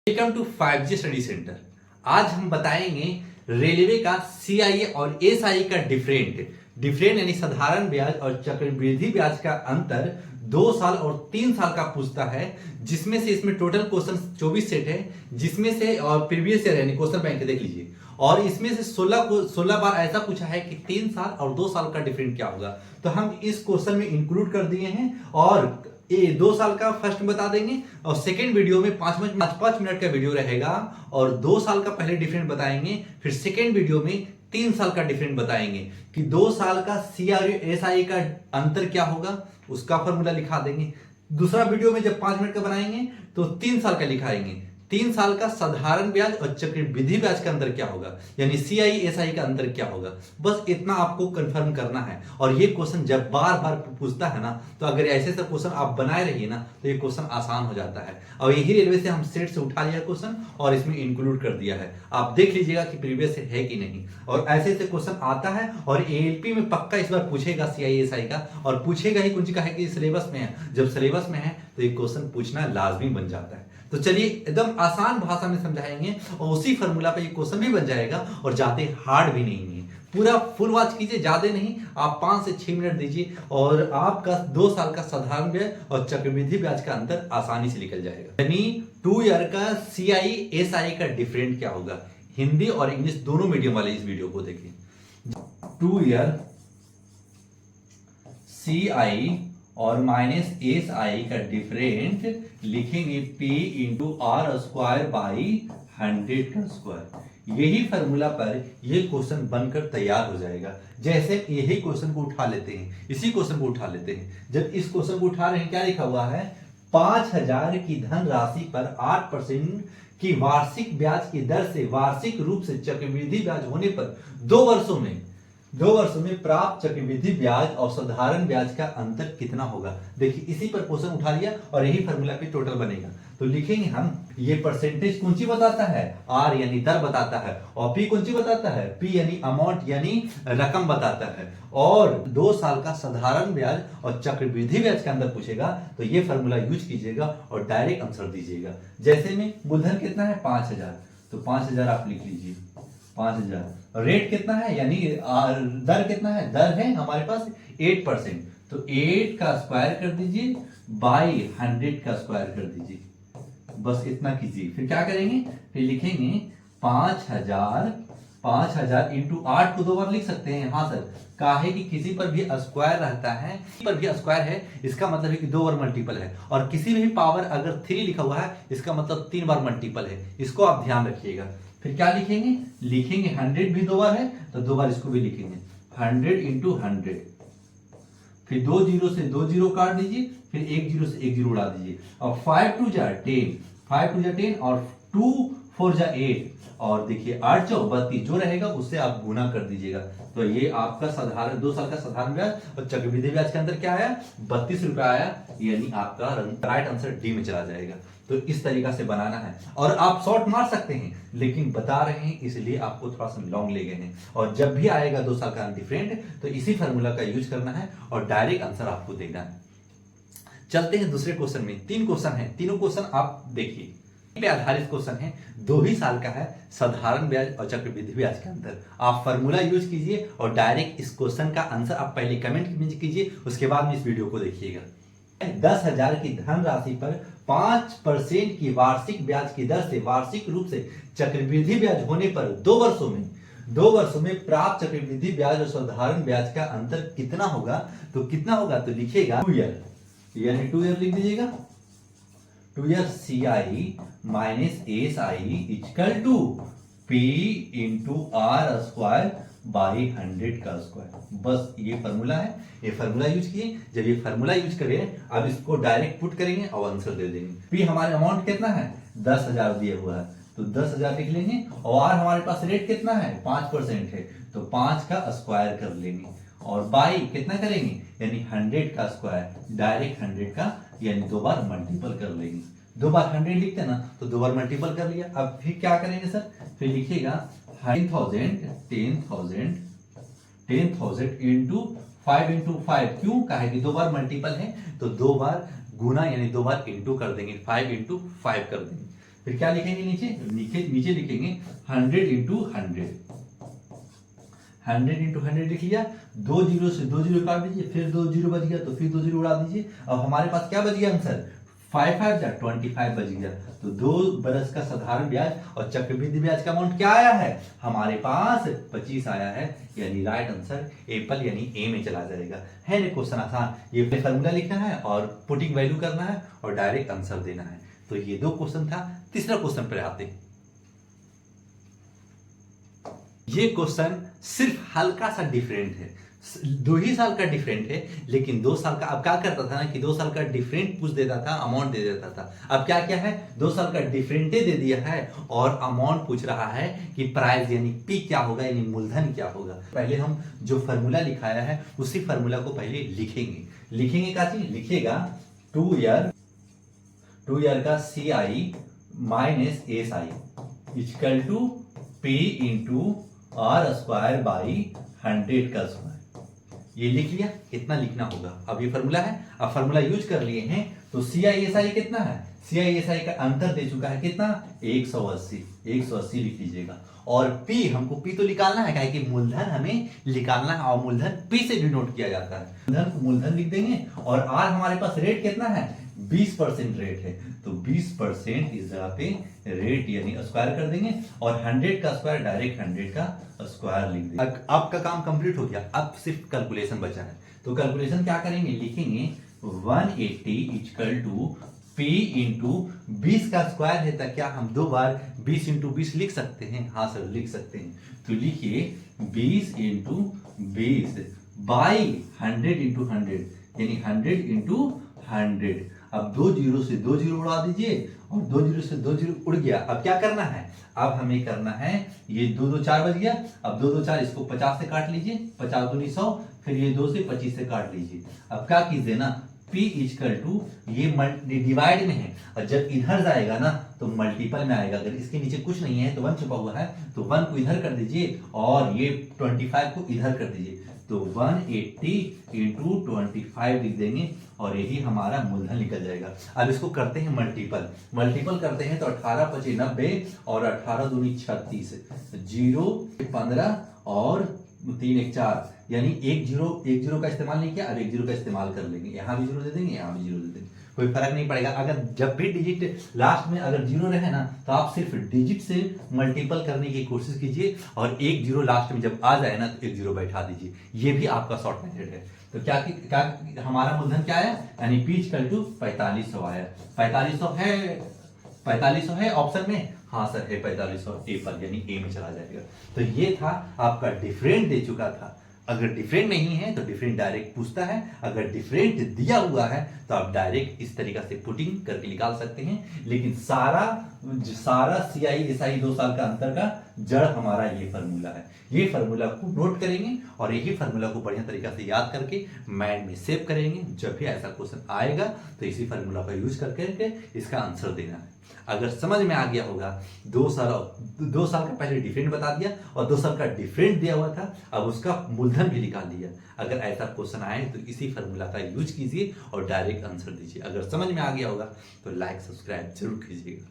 Welcome to 5G study centre. आज हम बताएंगे रेलवे का सीआईए और एसआई का डिफरेंट यानी साधारण ब्याज और चक्रवृद्धि ब्याज का अंतर 2 साल और 3 साल का पूछता है, जिसमें से इसमें टोटल क्वेश्चन 24 सेट है, जिसमें से और प्रीवियस ईयर यानी क्वेश्चन बैंक देख लीजिए, और इसमें से 16 बार ऐसा पूछा है कि 3 साल और 2 साल का डिफरेंट क्या होगा। तो हम इस क्वेश्चन में इंक्लूड कर दिए हैं और ये 2 साल का फर्स्ट बता देंगे और सेकेंड वीडियो में 5 मिनट का वीडियो रहेगा और 2 साल का पहले डिफरेंट बताएंगे, फिर सेकेंड वीडियो में 3 साल का डिफरेंट बताएंगे कि 2 साल का सीआरएसआई का अंतर क्या होगा, उसका फॉर्मूला लिखा देंगे। दूसरा वीडियो में जब 5 मिनट का बनाएंगे तो 3 साल का लिखाएंगे, 3 साल का साधारण ब्याज और चक्रवृद्धि ब्याज का अंतर क्या होगा, यानी सीआईएसआई का अंतर क्या होगा। बस इतना आपको कंफर्म करना है। और ये क्वेश्चन जब बार बार पूछता है ना, तो अगर ऐसे सब क्वेश्चन आप बनाए रहिए ना, तो ये क्वेश्चन आसान हो जाता है। और यही रेलवे से हम सेट से उठा लिया क्वेश्चन और इसमें इंक्लूड कर दिया है। आप देख लीजिएगा कि प्रीवियस है कि नहीं। और ऐसे ऐसे क्वेश्चन आता है और एएलपी में पक्का इस बार पूछेगा सीआईएसआई का, और पूछेगा ही कुछ का है कि सिलेबस में है। जब सिलेबस में है तो ये क्वेश्चन पूछना लाजमी बन जाता है। तो चलिए एकदम आसान भाषा में समझाएंगे और उसी फॉर्मूला पे ये क्वेश्चन भी बन जाएगा और ज्यादा हार्ड भी नहीं है। पूरा फुल वॉच कीजिए, ज्यादा नहीं, आप 5 से 6 मिनट दीजिए और आपका 2 साल का साधारण ब्याज और चक्रवृद्धि ब्याज का अंतर आसानी से निकल जाएगा। यानी 2 ईयर का सीआईएसआई का डिफरेंट क्या होगा। हिंदी और इंग्लिश दोनों मीडियम वाले इस वीडियो को देखें। 2 ईयर सीआई और माइनस एस आई का डिफरेंट लिखेंगे P into R square by 100 का स्क्वायर। यही फॉर्मूला पर ये क्वेश्चन बनकर तैयार हो जाएगा। जैसे यही क्वेश्चन को उठा लेते हैं, इसी क्वेश्चन को उठा लेते हैं। जब इस क्वेश्चन को उठा रहे हैं, क्या लिखा हुआ है, 5000 की धन राशि पर 8% की वार्षिक ब्याज की दर से वार्षिक रूप से चक्रवृद्धि ब्याज होने पर 2 वर्षों में प्राप्त चक्रवृद्धि ब्याज और साधारण ब्याज का अंतर कितना होगा। देखिए इसी पर क्वेश्चन उठा लिया और यही फॉर्मूला पे टोटल बनेगा। तो लिखेंगे हम, ये परसेंटेज कौन सी बताता है, आर यानी दर बताता है, और पी कौन सी बताता है, पी यानी अमाउंट यानी रकम बताता है, और 2 साल का साधारण ब्याज और चक्रवृद्धि ब्याज के अंदर पूछेगा तो ये फॉर्मूला यूज कीजिएगा और डायरेक्ट आंसर दीजिएगा। जैसे में मूलधन कितना है 5000, तो 5000 आप लिख लीजिए 5000। रेट कितना है यानी दर कितना है, दर है हमारे पास 8%, तो 8 का स्क्वायर कर दीजिए बाई 100 का स्क्वायर कर दीजिए। बस इतना कीजिए। फिर क्या करेंगे, फिर लिखेंगे 5000 इंटू 8 को 2 बार लिख सकते हैं। हाँ सर, काहे कि किसी पर भी स्क्वायर रहता है, पर भी स्क्वायर है, इसका मतलब है कि 2 बार मल्टीपल है, और किसी भी पावर अगर 3 लिखा हुआ है इसका मतलब 3 बार मल्टीपल है। इसको आप ध्यान रखिएगा। फिर क्या लिखेंगे, 100 भी 2 बार है तो 2 बार इसको भी लिखेंगे 100 इंटू 100। फिर 2 जीरो से 2 जीरो काट दीजिए, फिर 1 जीरो से 1 जीरो उड़ा दीजिए, और 5 टू जा 10 और 2 4 जा 8, और देखिए 8 चौ 32 जो रहेगा उससे आप गुना कर दीजिएगा। तो ये आपका साधारण 2 साल का साधारण ब्याज और चक्रवृद्धि ब्याज के अंदर क्या आया, 32 रुपया आया, यानी आपका राइट आंसर डी में चला जाएगा। तो इस तरीका से बनाना है, और आप शॉर्ट मार सकते हैं, लेकिन बता रहे हैं इसलिए आपको थोड़ा सा लॉन्ग ले गए हैं। और जब भी आएगा 2 साल का डिफरेंट तो इसी फॉर्मूला का यूज करना है और डायरेक्ट आंसर आपको देना है। चलते हैं दूसरे क्वेश्चन में। 3 क्वेश्चन है, तीनों क्वेश्चन आप देखिए पे आधारित क्वेश्चन है। 2 ही साल का है साधारण ब्याज और चक्रवृद्धि ब्याज के अंदर। आप फॉर्मूला यूज कीजिए और डायरेक्ट इस क्वेश्चन का आंसर आप पहले कमेंट कीजिए, उसके बाद में इस वीडियो को देखिएगा। 10,000 की धन राशि पर 5% की वार्षिक ब्याज की दर से वार्षिक रूप से चक्रवृद्धि ब्याज होने पर 2 वर्षों में प्राप्त चक्रवृद्धि ब्याज और साधारण ब्याज का अंतर कितना होगा। तो कितना होगा, तो लिखिएगा 2 ईयर, यानी 2 ईयर लिख दीजिएगा। 2 year CI minus S I equal to P into R square by 100 का स्क्वायर। बस ये फॉर्मूला है, ये फॉर्मूला यूज किए। जब ये फॉर्मूला यूज करें, अब इसको डायरेक्ट पुट करेंगे और आंसर दे देंगे। पी हमारे अमाउंट कितना है, 10,000 दिया हुआ है, तो 10,000 लिख लेंगे, और आर हमारे पास रेट कितना है 5% है, तो 5 का स्क्वायर कर लेंगे, और बाई कितना करेंगे, यानी 100 का स्क्वायर, डायरेक्ट 100 का, यानी 2 बार मल्टीपल कर लेंगे। 2 बार 100 लिखते हैं ना, तो 2 बार मल्टीपल कर लिया। अब फिर क्या करेंगे सर, फिर लिखिएगा 10,000 इंटू 5 इंटू 5, क्यों, कहा कि 2 बार मल्टीपल है तो 2 बार गुना यानी 2 बार इंटू कर देंगे, 5 इंटू 5 कर देंगे। फिर क्या लिखेंगे नीचे लिखेंगे 100 इंटू 100, 100 इंटू 100 लिख लिया। 2 जीरो से 2 जीरो काट दीजिए, फिर 2 जीरो बच गया तो फिर 2 जीरो उड़ा दीजिए। अब हमारे पास क्या बच गया आंसर, 5 5 जा 25 बच गया। तो 2 बरस का साधारण ब्याज और चक्रवृद्धि ब्याज का अमाउंट क्या आया है, हमारे पास 25 आया है, यानी राइट आंसर एप्पल यानी ए में चला जाएगा। है ना क्वेश्चन आसान, ये फॉर्मूला लिखना है और पुटिंग वैल्यू करना है और डायरेक्ट आंसर देना है। तो ये 2 क्वेश्चन था। तीसरा क्वेश्चन पर आते हैं। ये क्वेश्चन सिर्फ हल्का सा डिफरेंट है, 2 ही साल का डिफरेंट है, लेकिन 2 साल का अब क्या करता था ना कि 2 साल का डिफरेंट पूछ देता था, अमाउंट दे देता था। अब क्या क्या है, 2 साल का डिफरेंटे दे दिया है और अमाउंट पूछ रहा है कि प्राइस यानी पी क्या होगा, यानी मूलधन क्या होगा। पहले हम जो फॉर्मूला लिखाया है उसी फॉर्मूला को पहले लिखेंगे क्या चीज लिखिएगा, 2 ईयर का CI minus SI equal to P into R square by 100 का स्क्वायर। ये लिख लिया, कितना लिखना होगा। अब ये फॉर्मूला है, अब फॉर्मूला यूज कर लिए हैं तो CI कितना है, CI का अंतर दे चुका है कितना, 180 लिख लीजिएगा। और P हमको P तो निकालना है, क्या कि मूलधन हमें निकालना है और मूलधन P से डिनोट किया जाता है। मूलधन को मूलधन लिख देंगे और R हमारे पास रेट कितना है, 20% रेट है, तो 20% इस जगह पे रेट यानी स्क्वायर कर देंगे और 100 का स्क्वायर डायरेक्ट 100 का स्क्वायर लिख देंगे। आपका काम कंप्लीट हो गया, अब सिर्फ कैलकुलेशन बचा है। तो कैलकुलेशन क्या करेंगे, लिखेंगे 180 इक्वल टू P इंटू 20 का स्क्वायर है, तो क्या हम 2 बार 20 इंटू 20 लिख सकते हैं, हाँ सर लिख सकते हैं। तो लिखिए 20 इंटू 20 बाई 100 इंटू 100 यानी 100 इंटू 100। अब 2 जीरो से 2 जीरो उड़ा दीजिए और 2 जीरो से 2 जीरो उड़ गया। अब क्या करना है, अब हमें करना है, ये 2 2 4 बज गया। अब 2 2 4 इसको 50 से काट लीजिए, 50 दूनी 100, फिर ये 2 से 25 से काट लीजिए। अब क्या कीजिए ना, P इक्वल टू ये डिवाइड में है और जब इधर जाएगा ना तो मल्टीपल में आएगा। अगर इसके नीचे कुछ नहीं है तो 1 छुपा हुआ है, तो 1 को इधर कर दीजिए और ये 25 को इधर कर दीजिए, तो 180 इंटू 25 लिख देंगे और यही हमारा मूलधन निकल जाएगा। अब इसको करते हैं मल्टीपल करते हैं तो 18 25 90 और 18 दूनी 36, 0 15 और 3 1 4, यानी एक जीरो का इस्तेमाल नहीं किया, अब 1 जीरो का इस्तेमाल कर लेंगे। यहाँ भी जीरो दे देंगे, यहाँ भी जीरो दे देंगे, कोई फर्क नहीं पड़ेगा। अगर जब भी डिजिट लास्ट में अगर जीरो रहे ना तो आप सिर्फ डिजिट से मल्टीपल करने की कोशिश कीजिए और 1 जीरो लास्ट में जब आ जाए ना तो 1 जीरो बैठा दीजिए। ये भी आपका शॉर्ट मेथड है। तो क्या हमारा मूलधन क्या आया, यानी P इक्वल टू 4500 आया। 4500 है ऑप्शन में, हाँ सर है 4500 ए पर, यानी ए में चला जाएगा। तो ये था आपका डिफरेंट दे चुका था। अगर डिफरेंट नहीं है तो डिफरेंट डायरेक्ट पूछता है, अगर डिफरेंट दिया हुआ है तो आप डायरेक्ट इस तरीका से पुटिंग करके निकाल सकते हैं। लेकिन सारा CI SI 2 साल का अंतर का जड़ हमारा ये फॉर्मूला है। ये फॉर्मूला को नोट करेंगे और यही फॉर्मूला को बढ़िया तरीका से याद करके माइंड में सेव करेंगे। जब भी ऐसा क्वेश्चन आएगा तो इसी फॉर्मूला का यूज करके इसका आंसर देना है। अगर समझ में आ गया होगा, 2 साल का पहले डिफरेंट बता दिया और 2 साल का डिफरेंट दिया हुआ था, अब उसका मूलधन भी निकाल दिया। अगर ऐसा क्वेश्चन आए तो इसी फॉर्मूला का यूज कीजिए और डायरेक्ट आंसर दीजिए। अगर समझ में आ गया होगा तो लाइक सब्सक्राइब जरूर कीजिएगा।